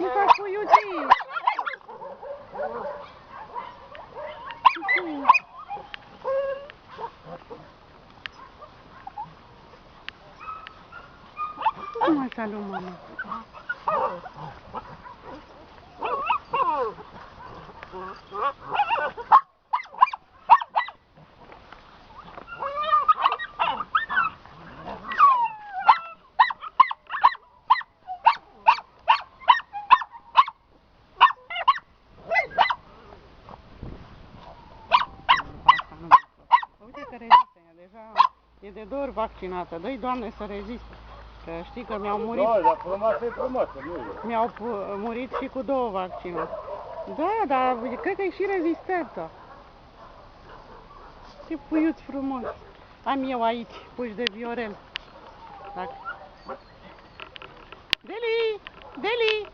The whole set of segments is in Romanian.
Ce faci, puiuții? Cum mai salut, mama? Uite că rezistă, deja e de 2 ori vaccinată. Dă-i, Doamne, să reziste. Că știi că mi-au murit... Da, dar frumoasă e frumoasă, nu e? Mi-au murit și cu 2 vaccinuri. Da, dar cred că e și rezistentă. Ce puiuț frumos. Am eu aici, puși de Viorel. Dacă... Deli! Deli!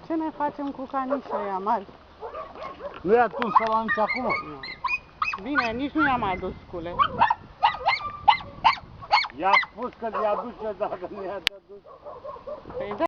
Ce ne facem cu canișa aia mari? Nu i-a tuns să la nici acum? Nu. Bine, nici nu i-am adus scule. I-a spus că i-a duce dacă nu i-a dus. Păi da.